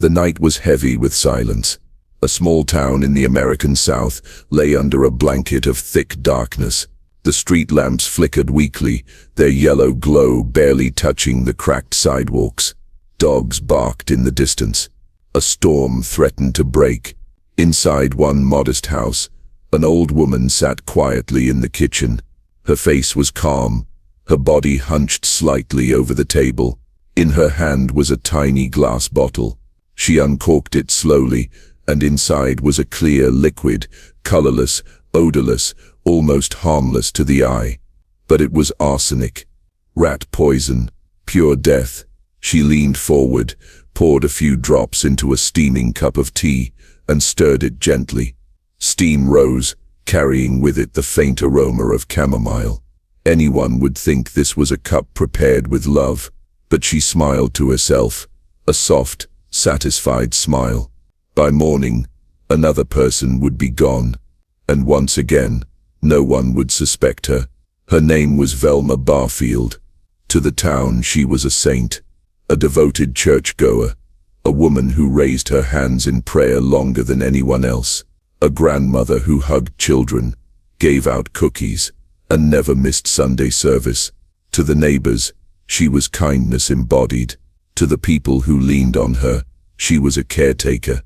The night was heavy with silence. A small town in the American South lay under a blanket of thick darkness. The street lamps flickered weakly, their yellow glow barely touching the cracked sidewalks. Dogs barked in the distance. A storm threatened to break. Inside one modest house, an old woman sat quietly in the kitchen. Her face was calm, her body hunched slightly over the table. In her hand was a tiny glass bottle. She uncorked it slowly, and inside was a clear liquid, colorless, odorless, almost harmless to the eye. But it was arsenic. Rat poison. Pure death. She leaned forward, poured a few drops into a steaming cup of tea, and stirred it gently. Steam rose, carrying with it the faint aroma of chamomile. Anyone would think this was a cup prepared with love, but she smiled to herself, a soft, satisfied smile. By morning, another person would be gone, and once again, no one would suspect her. Her name was Velma Barfield. To the town she was a saint, a devoted churchgoer, a woman who raised her hands in prayer longer than anyone else, a grandmother who hugged children, gave out cookies, and never missed Sunday service. To the neighbors, she was kindness embodied. To the people who leaned on her, she was a caretaker.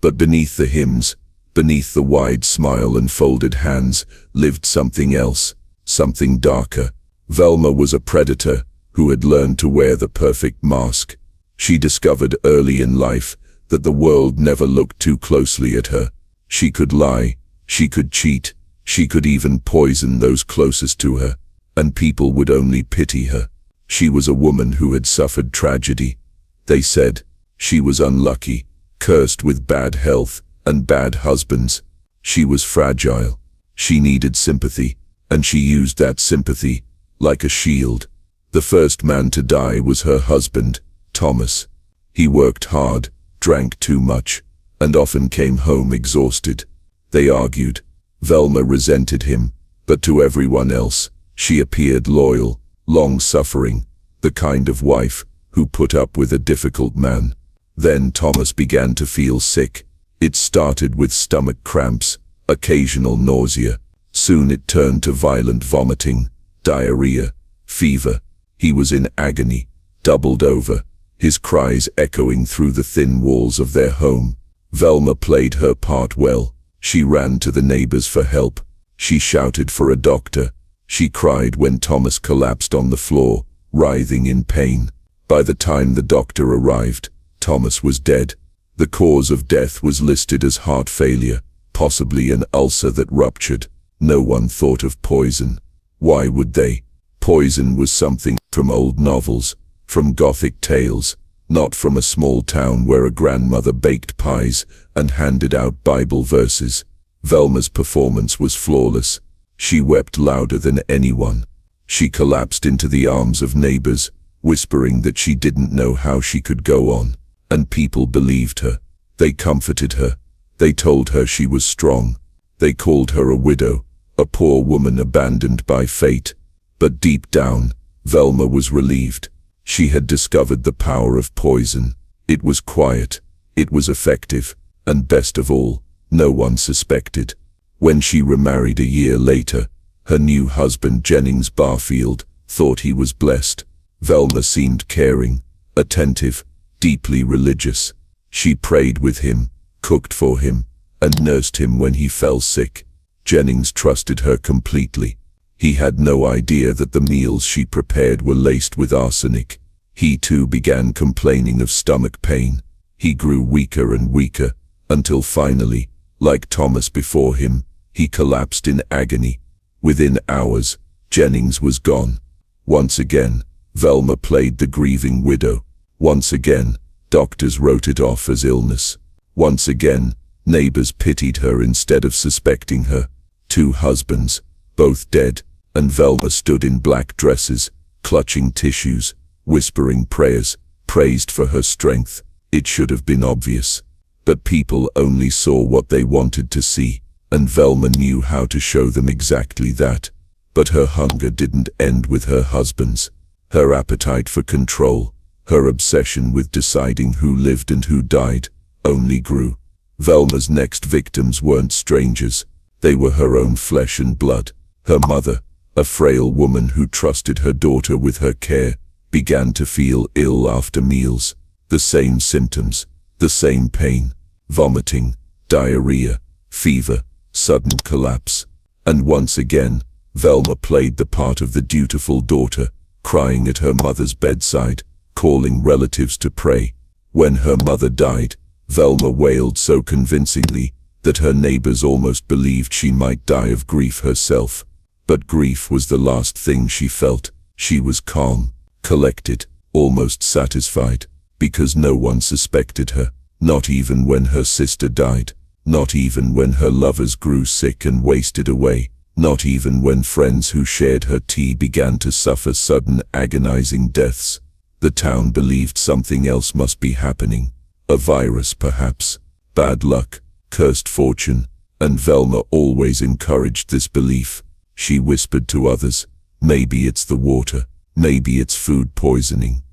But beneath the hymns, beneath the wide smile and folded hands, lived something else, something darker. Velma was a predator who had learned to wear the perfect mask. She discovered early in life that the world never looked too closely at her. She could lie, she could cheat, she could even poison those closest to her, and people would only pity her. She was a woman who had suffered tragedy. They said she was unlucky, cursed with bad health and bad husbands. She was fragile. She needed sympathy, and she used that sympathy like a shield. The first man to die was her husband, Thomas. He worked hard, drank too much, and often came home exhausted. They argued. Velma resented him, but to everyone else, she appeared loyal, long-suffering, the kind of wife who put up with a difficult man. Then Thomas began to feel sick. It started with stomach cramps, occasional nausea. Soon it turned to violent vomiting, diarrhea, fever. He was in agony, doubled over, his cries echoing through the thin walls of their home. Velma played her part well. She ran to the neighbors for help. She shouted for a doctor. She cried when Thomas collapsed on the floor, writhing in pain. By the time the doctor arrived, Thomas was dead. The cause of death was listed as heart failure, possibly an ulcer that ruptured. No one thought of poison. Why would they? Poison was something from old novels, from Gothic tales, not from a small town where a grandmother baked pies and handed out Bible verses. Velma's performance was flawless. She wept louder than anyone. She collapsed into the arms of neighbors, whispering that she didn't know how she could go on. And people believed her. They comforted her. They told her she was strong. They called her a widow, a poor woman abandoned by fate. But deep down, Velma was relieved. She had discovered the power of poison. It was quiet, it was effective, and best of all, no one suspected. When she remarried a year later, her new husband Jennings Barfield thought he was blessed. Velma seemed caring, attentive, deeply religious. She prayed with him, cooked for him, and nursed him when he fell sick. Jennings trusted her completely. He had no idea that the meals she prepared were laced with arsenic. He too began complaining of stomach pain. He grew weaker and weaker, until finally, like Thomas before him, he collapsed in agony. Within hours, Jennings was gone. Once again, Velma played the grieving widow. Once again, doctors wrote it off as illness. Once again, neighbors pitied her instead of suspecting her. 2 husbands, both dead, and Velma stood in black dresses, clutching tissues, whispering prayers, praised for her strength. It should have been obvious. But people only saw what they wanted to see, and Velma knew how to show them exactly that. But her hunger didn't end with her husbands. Her appetite for control, Her obsession with deciding who lived and who died only grew. Velma's next victims weren't strangers. They were her own flesh and blood. Her mother, a frail woman who trusted her daughter with her care, began to feel ill after meals. The same symptoms, the same pain, vomiting, diarrhea, fever, sudden collapse. And once again, Velma played the part of the dutiful daughter, crying at her mother's bedside, calling relatives to pray. When her mother died, Velma wailed so convincingly that her neighbors almost believed she might die of grief herself. But grief was the last thing she felt. She was calm, collected, almost satisfied, because no one suspected her, not even when her sister died, not even when her lovers grew sick and wasted away, not even when friends who shared her tea began to suffer sudden agonizing deaths. The town believed something else must be happening. A virus, perhaps, bad luck, cursed fortune, and Velma always encouraged this belief. She whispered to others, maybe it's the water, maybe it's food poisoning.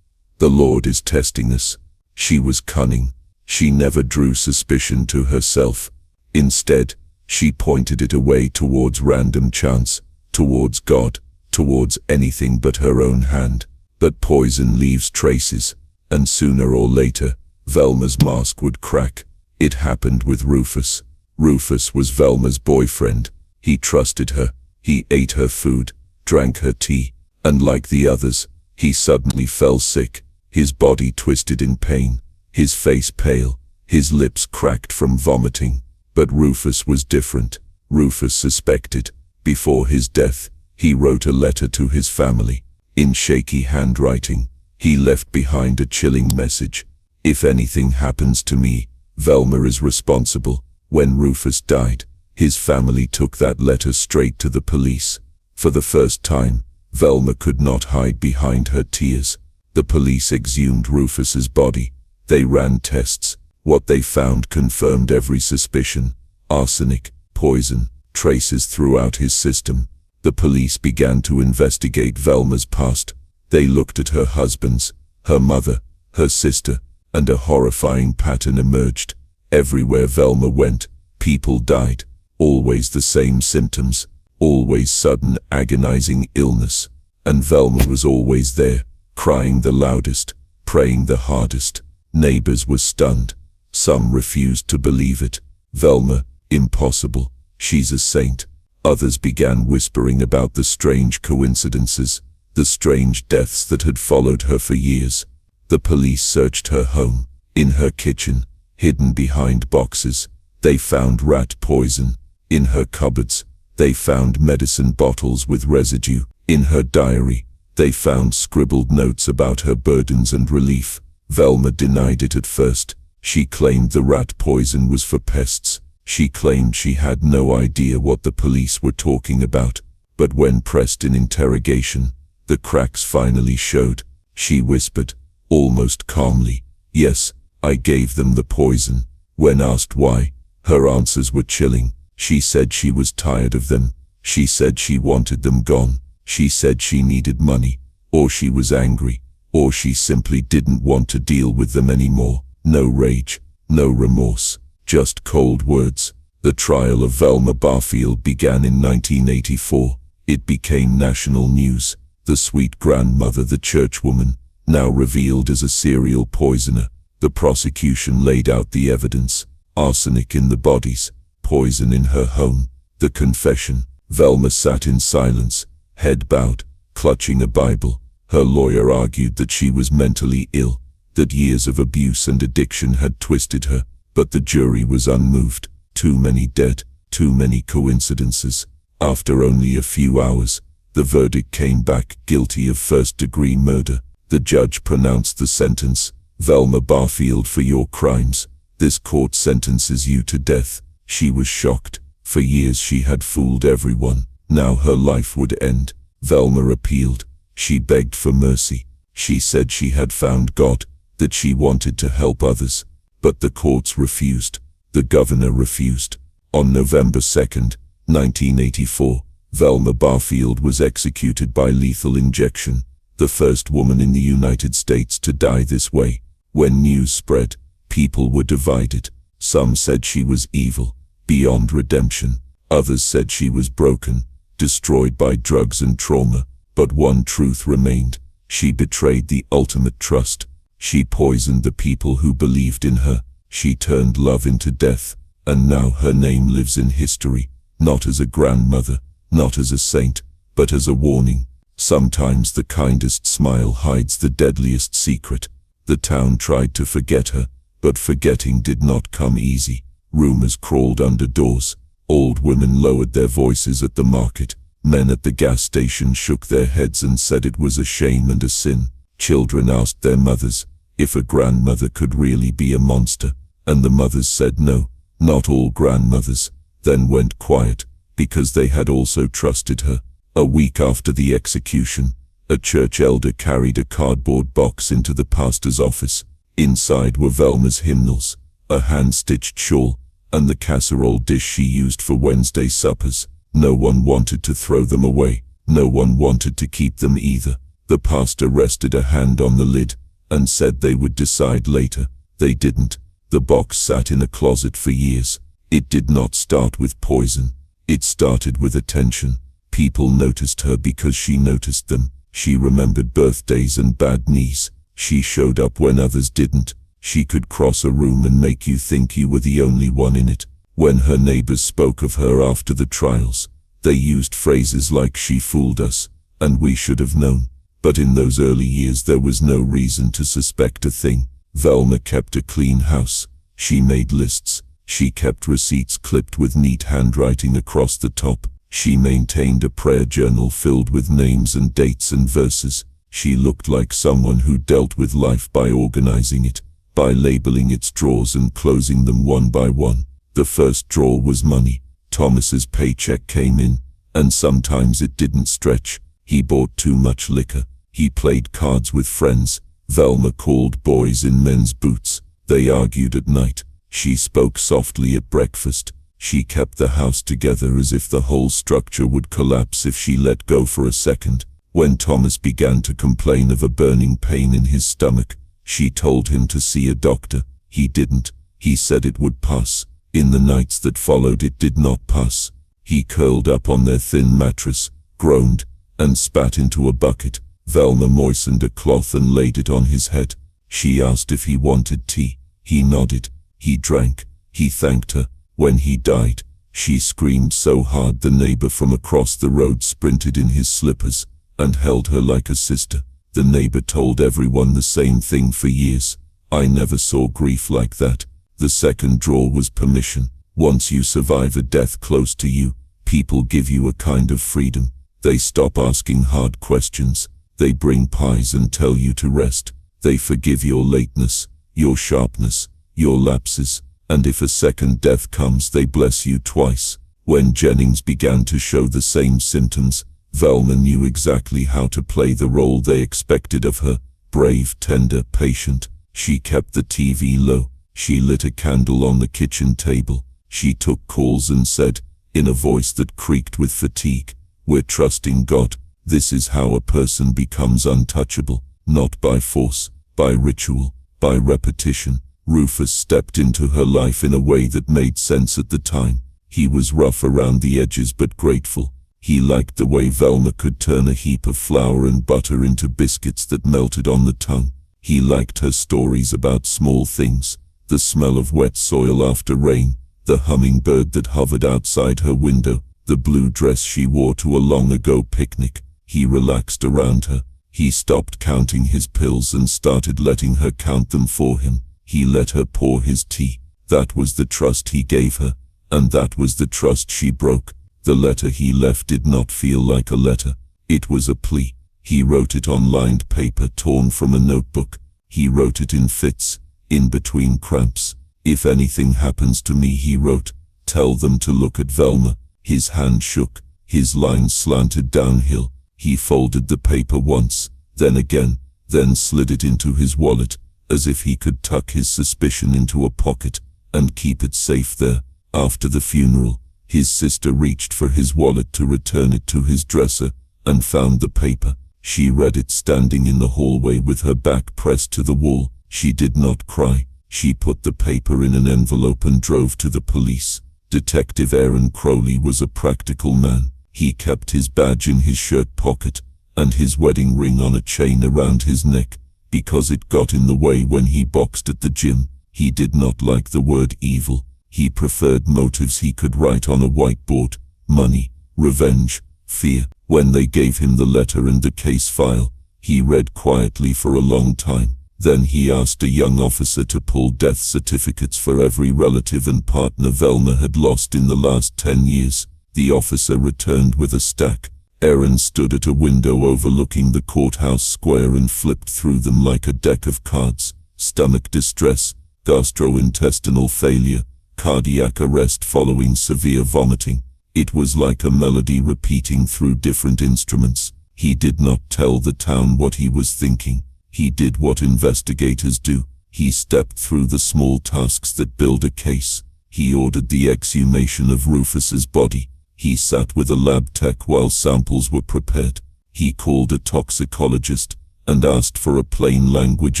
The Lord is testing us. She was cunning. She never drew suspicion to herself. Instead, she pointed it away towards random chance, towards God, towards anything but her own hand. But poison leaves traces, and sooner or later, Velma's mask would crack. It happened with Rufus. Rufus was Velma's boyfriend. He trusted her. He ate her food, drank her tea, and like the others, he suddenly fell sick, his body twisted in pain, his face pale, his lips cracked from vomiting. But Rufus was different. Rufus suspected. Before his death, he wrote a letter to his family. In shaky handwriting, he left behind a chilling message. If anything happens to me, Velma is responsible. When Rufus died, his family took that letter straight to the police. For the first time, Velma could not hide behind her tears. The police exhumed Rufus's body. They ran tests. What they found confirmed every suspicion. Arsenic, poison, traces throughout his system. The police began to investigate Velma's past. They looked at her husbands, her mother, her sister, and a horrifying pattern emerged. Everywhere Velma went, people died. Always the same symptoms, always sudden agonizing illness. And Velma was always there, crying the loudest, praying the hardest. Neighbors were stunned. Some refused to believe it. Velma, impossible. She's a saint. Others began whispering about the strange coincidences, the strange deaths that had followed her for years. The police searched her home. In her kitchen, hidden behind boxes, they found rat poison. In her cupboards, they found medicine bottles with residue. In her diary, they found scribbled notes about her burdens and relief. Velma denied it at first. She claimed the rat poison was for pests. She claimed she had no idea what the police were talking about. But when pressed in interrogation, the cracks finally showed. She whispered, almost calmly, "Yes, I gave them the poison." When asked why, her answers were chilling. She said she was tired of them. She said she wanted them gone. She said she needed money, or she was angry, or she simply didn't want to deal with them anymore. No rage, no remorse, just cold words. The trial of Velma Barfield began in 1984. It became national news. The sweet grandmother, the churchwoman, now revealed as a serial poisoner. The prosecution laid out the evidence. Arsenic in the bodies, poison in her home. The confession. Velma sat in silence, head bowed, clutching a Bible. Her lawyer argued that she was mentally ill, that years of abuse and addiction had twisted her, but the jury was unmoved. Too many dead, too many coincidences. After only a few hours, the verdict came back guilty of first-degree murder. The judge pronounced the sentence, "Velma Barfield, for your crimes, this court sentences you to death." She was shocked. For years she had fooled everyone. Now her life would end. Velma appealed. She begged for mercy. She said she had found God, that she wanted to help others. But the courts refused. The governor refused. On November 2nd, 1984, Velma Barfield was executed by lethal injection. the first woman in the United States to die this way. When news spread, people were divided. Some said she was evil, beyond redemption. Others said she was broken, destroyed by drugs and trauma. But one truth remained. She betrayed the ultimate trust. She poisoned the people who believed in her. She turned love into death, and now her name lives in history, not as a grandmother, not as a saint, but as a warning. Sometimes the kindest smile hides the deadliest secret. The town tried to forget her, but forgetting did not come easy. Rumors crawled under doors. Old women lowered their voices at the market. Men at the gas station shook their heads and said it was a shame and a sin. Children asked their mothers if a grandmother could really be a monster, and the mothers said no, not all grandmothers, then went quiet, because they had also trusted her. A week after the execution, a church elder carried a cardboard box into the pastor's office. Inside were Velma's hymnals, a hand-stitched shawl, and the casserole dish she used for Wednesday suppers. No one wanted to throw them away. No one wanted to keep them either. The pastor rested a hand on the lid and said they would decide later. They didn't. The box sat in a closet for years. It did not start with poison. It started with attention. People noticed her because she noticed them. She remembered birthdays and bad knees. She showed up when others didn't. She could cross a room and make you think you were the only one in it. When her neighbors spoke of her after the trials, they used phrases like "she fooled us," and "we should have known." But in those early years there was no reason to suspect a thing. Velma kept a clean house. She made lists. She kept receipts clipped with neat handwriting across the top. She maintained a prayer journal filled with names and dates and verses. She looked like someone who dealt with life by organizing it, by labeling its drawers and closing them one by one. The first drawer was money. Thomas's paycheck came in, and sometimes it didn't stretch. He bought too much liquor. He played cards with friends. Velma called boys in men's boots. They argued at night. She spoke softly at breakfast. She kept the house together as if the whole structure would collapse if she let go for a second. When Thomas began to complain of a burning pain in his stomach, she told him to see a doctor. He didn't. He said it would pass. In the nights that followed, it did not pass. He curled up on their thin mattress, groaned, and spat into a bucket. Velma moistened a cloth and laid it on his head. She asked if he wanted tea. He nodded. He drank. He thanked her. When he died, she screamed so hard the neighbor from across the road sprinted in his slippers and held her like a sister. The neighbor told everyone the same thing for years. I never saw grief like that. The second drawer was permission. Once you survive a death close to you, people give you a kind of freedom. They stop asking hard questions. They bring pies and tell you to rest. They forgive your lateness, your sharpness, your lapses, and if a second death comes, they bless you twice. When Jennings began to show the same symptoms, Velma knew exactly how to play the role they expected of her. Brave, tender, patient. She kept the TV low. She lit a candle on the kitchen table. She took calls and said, in a voice that creaked with fatigue, "We're trusting God." This is how a person becomes untouchable, not by force, by ritual, by repetition. Rufus stepped into her life in a way that made sense at the time. He was rough around the edges but grateful. He liked the way Velma could turn a heap of flour and butter into biscuits that melted on the tongue. He liked her stories about small things, the smell of wet soil after rain, the hummingbird that hovered outside her window, the blue dress she wore to a long-ago picnic. He relaxed around her. He stopped counting his pills and started letting her count them for him. He let her pour his tea. That was the trust he gave her, and that was the trust she broke. The letter he left did not feel like a letter. It was a plea. He wrote it on lined paper torn from a notebook. He wrote it in fits, in between cramps. "If anything happens to me," he wrote, "tell them to look at Velma." His hand shook. His lines slanted downhill. He folded the paper once, then again, then slid it into his wallet, as if he could tuck his suspicion into a pocket and keep it safe there. After the funeral, his sister reached for his wallet to return it to his dresser and found the paper. She read it standing in the hallway with her back pressed to the wall. She did not cry. She put the paper in an envelope and drove to the police. Detective Aaron Crowley was a practical man. He kept his badge in his shirt pocket, and his wedding ring on a chain around his neck, because it got in the way when he boxed at the gym. He did not like the word evil. He preferred motives he could write on a whiteboard: money, revenge, fear. When they gave him the letter and the case file, he read quietly for a long time. Then he asked a young officer to pull death certificates for every relative and partner Velma had lost in the last 10 years. The officer returned with a stack. Aaron stood at a window overlooking the courthouse square and flipped through them like a deck of cards. Stomach distress, gastrointestinal failure, cardiac arrest following severe vomiting. It was like a melody repeating through different instruments. He did not tell the town what he was thinking. He did what investigators do. He stepped through the small tasks that build a case. He ordered the exhumation of Rufus's body. He sat with a lab tech while samples were prepared. He called a toxicologist and asked for a plain language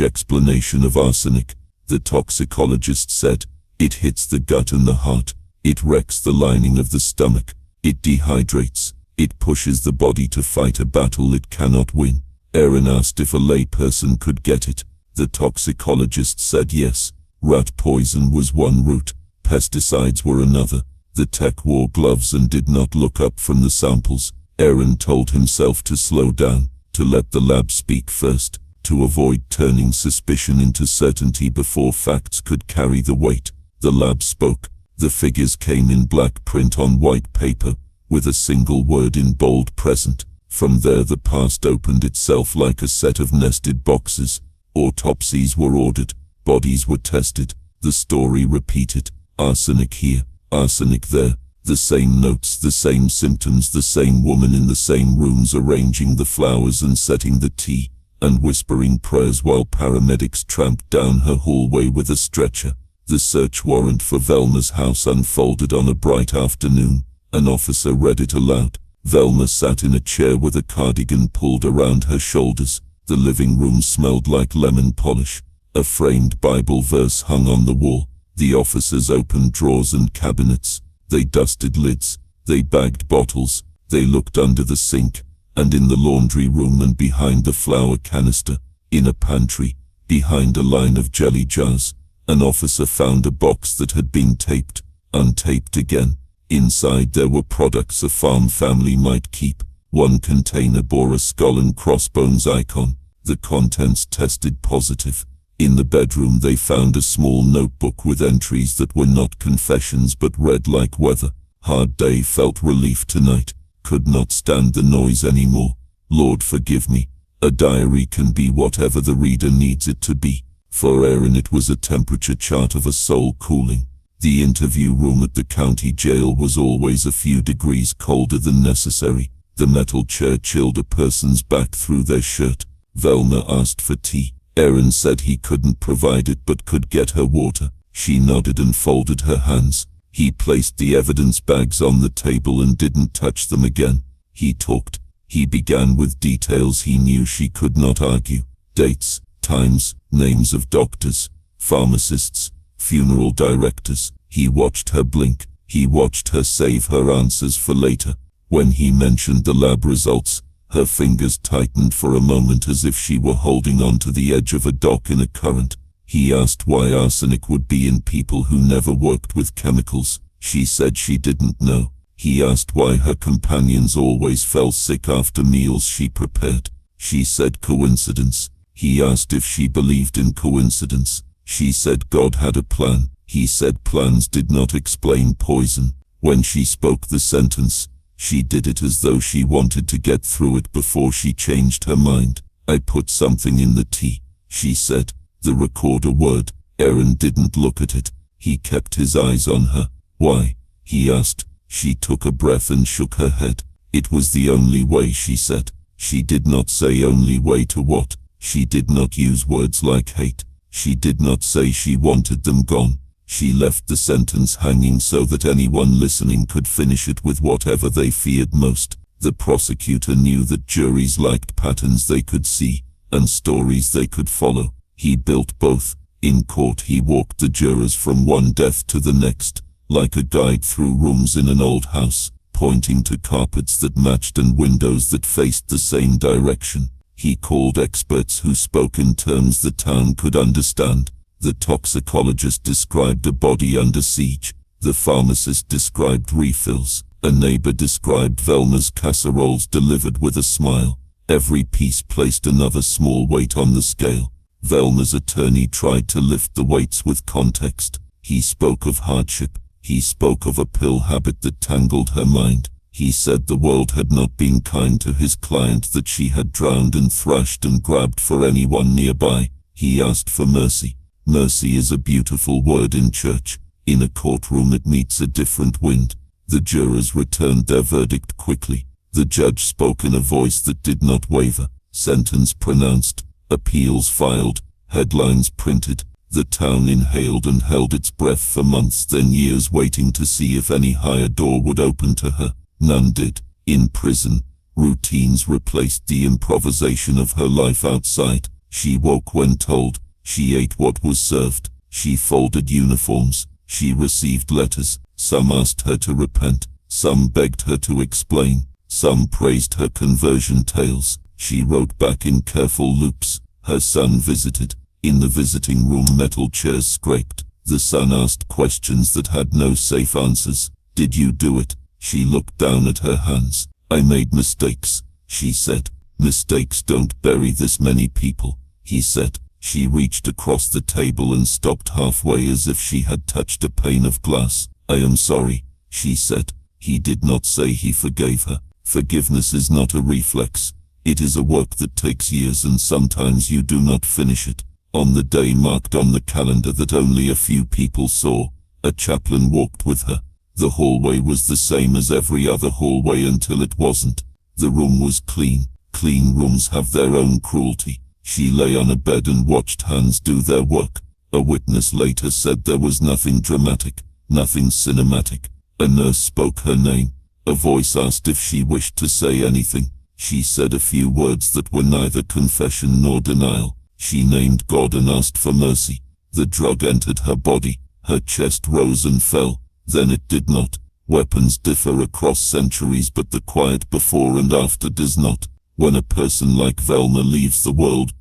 explanation of arsenic. The toxicologist said, "It hits the gut and the heart. It wrecks the lining of the stomach. It dehydrates. It pushes the body to fight a battle it cannot win." Aaron asked if a layperson could get it. The toxicologist said yes. Rat poison was one route. Pesticides were another. The tech wore gloves and did not look up from the samples. Aaron told himself to slow down, to let the lab speak first, to avoid turning suspicion into certainty before facts could carry the weight. The lab spoke. The figures came in black print on white paper, with a single word in bold: present. From there the past opened itself like a set of nested boxes. Autopsies were ordered. Bodies were tested. The story repeated. Arsenic here, arsenic there. The same notes, the same symptoms, the same woman in the same rooms arranging the flowers and setting the tea, and whispering prayers while paramedics tramped down her hallway with a stretcher. The search warrant for Velma's house unfolded on a bright afternoon. An officer read it aloud. Velma sat in a chair with a cardigan pulled around her shoulders. The living room smelled like lemon polish. A framed Bible verse hung on the wall. The officers opened drawers and cabinets. They dusted lids. They bagged bottles. They looked under the sink, and in the laundry room and behind the flour canister. In a pantry, behind a line of jelly jars, an officer found a box that had been taped, untaped again. Inside there were products a farm family might keep. One container bore a skull and crossbones icon. The contents tested positive. In the bedroom they found a small notebook with entries that were not confessions but read like weather. Hard day, felt relief tonight. Could not stand the noise anymore. Lord forgive me. A diary can be whatever the reader needs it to be. For Aaron it was a temperature chart of a soul cooling. The interview room at the county jail was always a few degrees colder than necessary. The metal chair chilled a person's back through their shirt. Velma asked for tea. Aaron said he couldn't provide it but could get her water. She nodded and folded her hands. He placed the evidence bags on the table and didn't touch them again. He talked. He began with details he knew she could not argue. Dates, times, names of doctors, pharmacists, funeral directors. He watched her blink. He watched her save her answers for later. When he mentioned the lab results, her fingers tightened for a moment as if she were holding on to the edge of a dock in a current. He asked why arsenic would be in people who never worked with chemicals. She said she didn't know. He asked why her companions always fell sick after meals she prepared. She said coincidence. He asked if she believed in coincidence. She said God had a plan. He said plans did not explain poison. When she spoke the sentence, she did it as though she wanted to get through it before she changed her mind. I put something in the tea, she said. The recorder word. Aaron didn't look at it. He kept his eyes on her. Why? He asked. She took a breath and shook her head. It was the only way, she said. She did not say only way to what. She did not use words like hate. She did not say she wanted them gone. She left the sentence hanging so that anyone listening could finish it with whatever they feared most. The prosecutor knew that juries liked patterns they could see, and stories they could follow. He built both. In court he walked the jurors from one death to the next, like a guide through rooms in an old house, pointing to carpets that matched and windows that faced the same direction. He called experts who spoke in terms the town could understand. The toxicologist described a body under siege. The pharmacist described refills. A neighbor described Velma's casseroles delivered with a smile. Every piece placed another small weight on the scale. Velma's attorney tried to lift the weights with context. He spoke of hardship. He spoke of a pill habit that tangled her mind. He said the world had not been kind to his client, that she had drowned and thrashed and grabbed for anyone nearby. He asked for mercy. Mercy is a beautiful word in church. In a courtroom it meets a different wind. The jurors returned their verdict quickly. The judge spoke in a voice that did not waver. Sentence pronounced. Appeals filed. Headlines printed. The town inhaled and held its breath for months, then years, waiting to see if any higher door would open to her. None did. In prison, routines replaced the improvisation of her life outside. She woke when told. She ate what was served. She folded uniforms. She received letters. Some asked her to repent. Some begged her to explain. Some praised her conversion tales. She wrote back in careful loops. Her son visited. In the visiting room, metal chairs scraped. The son asked questions that had no safe answers. Did you do it? She looked down at her hands. I made mistakes, she said. Mistakes don't bury this many people, he said. She reached across the table and stopped halfway as if she had touched a pane of glass. I am sorry, she said. He did not say he forgave her. Forgiveness is not a reflex. It is a work that takes years, and sometimes you do not finish it. On the day marked on the calendar that only a few people saw, a chaplain walked with her. The hallway was the same as every other hallway until it wasn't. The room was clean. Clean rooms have their own cruelty. She lay on a bed and watched hands do their work. A witness later said there was nothing dramatic, nothing cinematic. A nurse spoke her name. A voice asked if she wished to say anything. She said a few words that were neither confession nor denial. She named God and asked for mercy. The drug entered her body. Her chest rose and fell. Then it did not. Weapons differ across centuries, but the quiet before and after does not. When a person like Velma leaves the world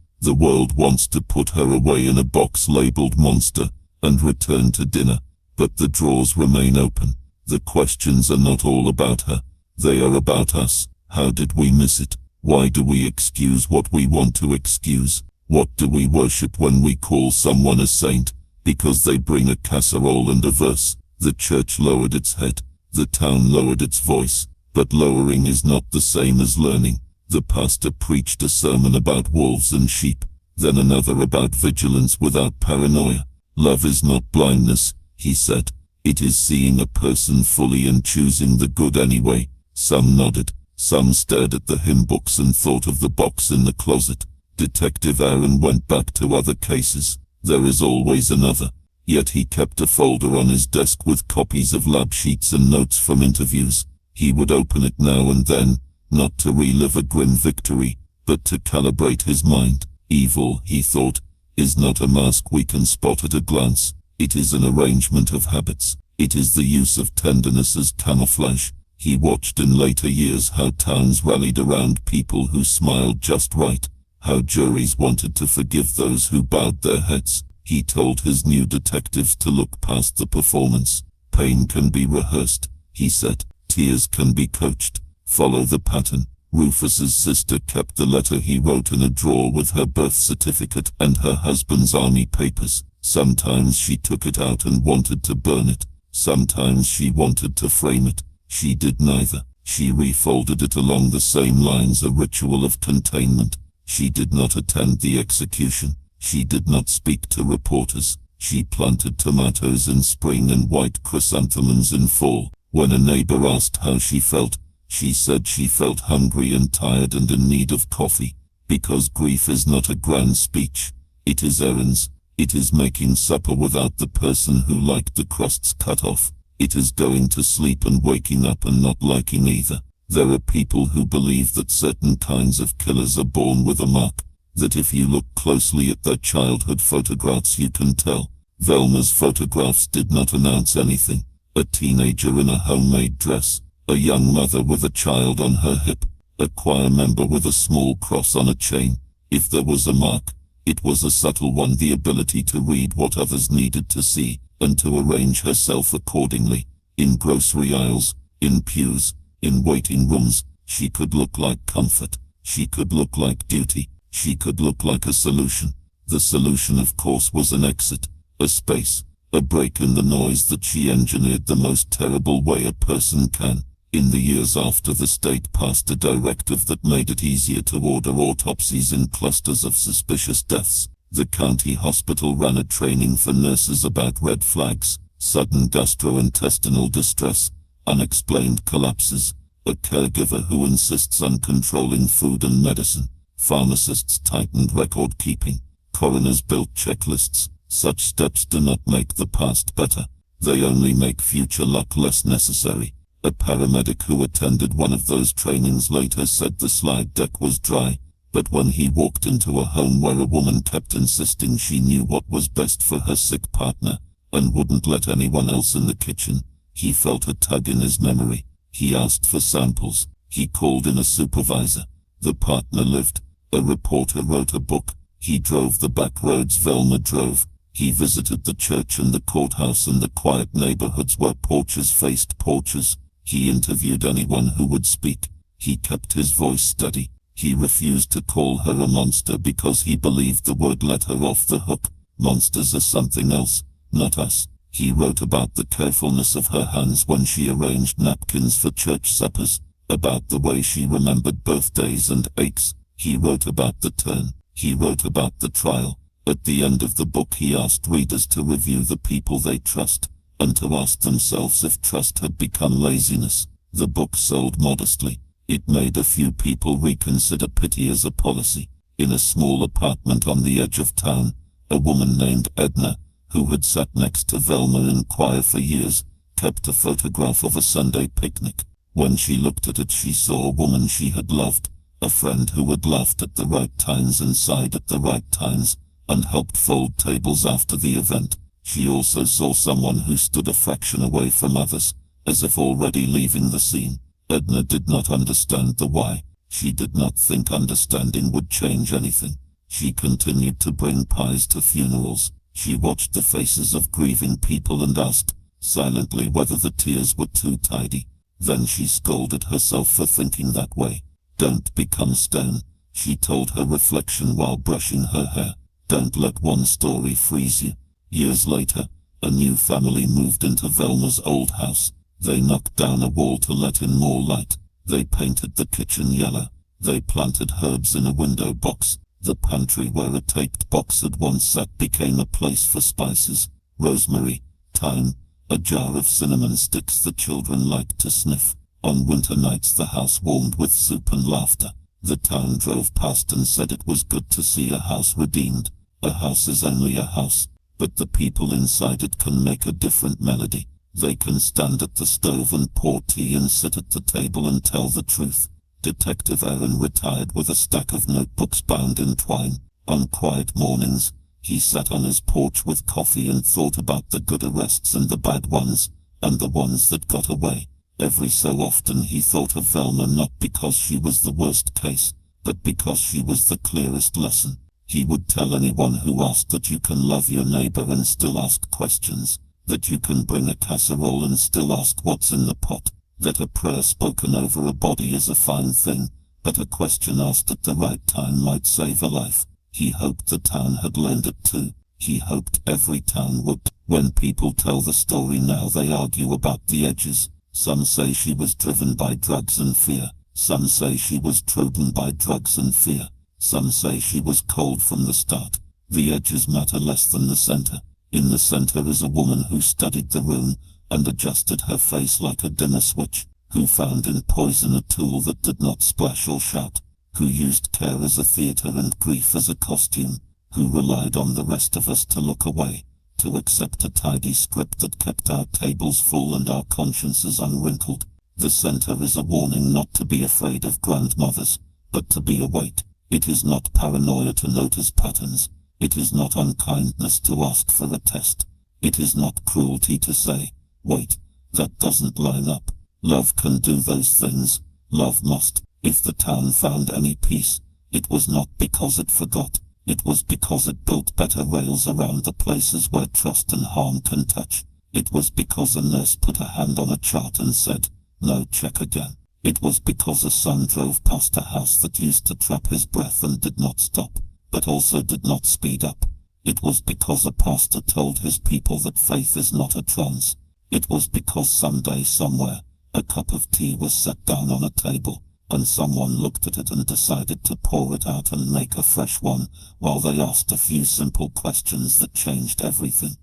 wants to put her away in a box labeled monster and return to dinner. But the drawers remain open. The questions are not all about her. They are about us. How did we miss it? Why do we excuse what we want to excuse? What do we worship when we call someone a saint? Because they bring a casserole and a verse. The church lowered its head. The town lowered its voice. But lowering is not the same as learning. The pastor preached a sermon about wolves and sheep, then another about vigilance without paranoia. Love is not blindness, he said. It is seeing a person fully and choosing the good anyway. Some nodded. Some stared at the hymn books and thought of the box in the closet. Detective Haroon went back to other cases. There is always another. Yet he kept a folder on his desk with copies of lab sheets and notes from interviews. He would open it now and then, not to relive a grim victory, but to calibrate his mind. Evil, he thought, is not a mask we can spot at a glance. It is an arrangement of habits. It is the use of tenderness as camouflage. He watched in later years how towns rallied around people who smiled just right, how juries wanted to forgive those who bowed their heads. He told his new detectives to look past the performance. Pain can be rehearsed, he said. Tears can be coached. Follow the pattern. Rufus's sister kept the letter he wrote in a drawer with her birth certificate and her husband's army papers. Sometimes she took it out and wanted to burn it. Sometimes she wanted to frame it. She did neither. She refolded it along the same lines, a ritual of containment. She did not attend the execution. She did not speak to reporters. She planted tomatoes in spring and white chrysanthemums in fall. When a neighbor asked how she felt, she said she felt hungry and tired and in need of coffee. Because grief is not a grand speech. It is errands. It is making supper without the person who liked the crusts cut off. It is going to sleep and waking up and not liking either. There are people who believe that certain kinds of killers are born with a mark, that if you look closely at their childhood photographs you can tell. Velma's photographs did not announce anything. A teenager in a homemade dress, a young mother with a child on her hip, a choir member with a small cross on a chain. If there was a mark, it was a subtle one, the ability to read what others needed to see, and to arrange herself accordingly. In grocery aisles, in pews, in waiting rooms, she could look like comfort. She could look like duty. She could look like a solution. The solution, of course, was an exit, a space, a break in the noise that she engineered the most terrible way a person can. In the years after the state passed a directive that made it easier to order autopsies in clusters of suspicious deaths, the county hospital ran a training for nurses about red flags, sudden gastrointestinal distress, unexplained collapses, a caregiver who insists on controlling food and medicine, pharmacists tightened record keeping, coroners built checklists. Such steps do not make the past better, they only make future luck less necessary. A paramedic who attended one of those trainings later said the slide deck was dry, but when he walked into a home where a woman kept insisting she knew what was best for her sick partner, and wouldn't let anyone else in the kitchen, he felt a tug in his memory. He asked for samples. He called in a supervisor. The partner lived. A reporter wrote a book. He drove the back roads Velma drove. He visited the church and the courthouse and the quiet neighborhoods where porches faced porches. He interviewed anyone who would speak. He kept his voice steady. He refused to call her a monster because he believed the word let her off the hook. Monsters are something else, not us. He wrote about the carefulness of her hands when she arranged napkins for church suppers, about the way she remembered birthdays and aches. He wrote about the turn. He wrote about the trial. At the end of the book he asked readers to review the people they trust, and to ask themselves if trust had become laziness. The book sold modestly. It made a few people reconsider pity as a policy. In a small apartment on the edge of town, a woman named Edna, who had sat next to Velma in choir for years, kept a photograph of a Sunday picnic. When she looked at it she saw a woman she had loved, a friend who had laughed at the right times and sighed at the right times, and helped fold tables after the event. She also saw someone who stood a fraction away from others, as if already leaving the scene. Edna did not understand the why. She did not think understanding would change anything. She continued to bring pies to funerals. She watched the faces of grieving people and asked, silently, whether the tears were too tidy. Then she scolded herself for thinking that way. Don't become stern, she told her reflection while brushing her hair. Don't let one story freeze you. Years later, a new family moved into Velma's old house. They knocked down a wall to let in more light. They painted the kitchen yellow. They planted herbs in a window box. The pantry where a taped box had once sat became a place for spices, rosemary, thyme, a jar of cinnamon sticks the children liked to sniff. On winter nights the house warmed with soup and laughter. The town drove past and said it was good to see a house redeemed. A house is only a house, but the people inside it can make a different melody. They can stand at the stove and pour tea and sit at the table and tell the truth. Detective Haroon retired with a stack of notebooks bound in twine. On quiet mornings, he sat on his porch with coffee and thought about the good arrests and the bad ones, and the ones that got away. Every so often he thought of Velma not because she was the worst case, but because she was the clearest lesson. He would tell anyone who asked that you can love your neighbor and still ask questions, that you can bring a casserole and still ask what's in the pot, that a prayer spoken over a body is a fine thing, but a question asked at the right time might save a life. He hoped the town had learned it too. He hoped every town would. When people tell the story now they argue about the edges. Some say she was driven by drugs and fear. Some say she was trodden by drugs and fear. Some say she was cold from the start. The edges matter less than the center. In the center is a woman who studied the room and adjusted her face like a dimmer switch, who found in poison a tool that did not splash or shout, who used care as a theater and grief as a costume, who relied on the rest of us to look away, to accept a tidy script that kept our tables full and our consciences unwrinkled. The center is a warning not to be afraid of grandmothers, but to be awake. It is not paranoia to notice patterns. It is not unkindness to ask for a test. It is not cruelty to say, wait, that doesn't line up. Love can do those things. Love must. If the town found any peace, it was not because it forgot. It was because it built better rails around the places where trust and harm can touch. It was because a nurse put a hand on a chart and said, no, check again. It was because a son drove past a house that used to trap his breath and did not stop, but also did not speed up. It was because a pastor told his people that faith is not a trance. It was because someday somewhere, a cup of tea was set down on a table, and someone looked at it and decided to pour it out and make a fresh one, while they asked a few simple questions that changed everything.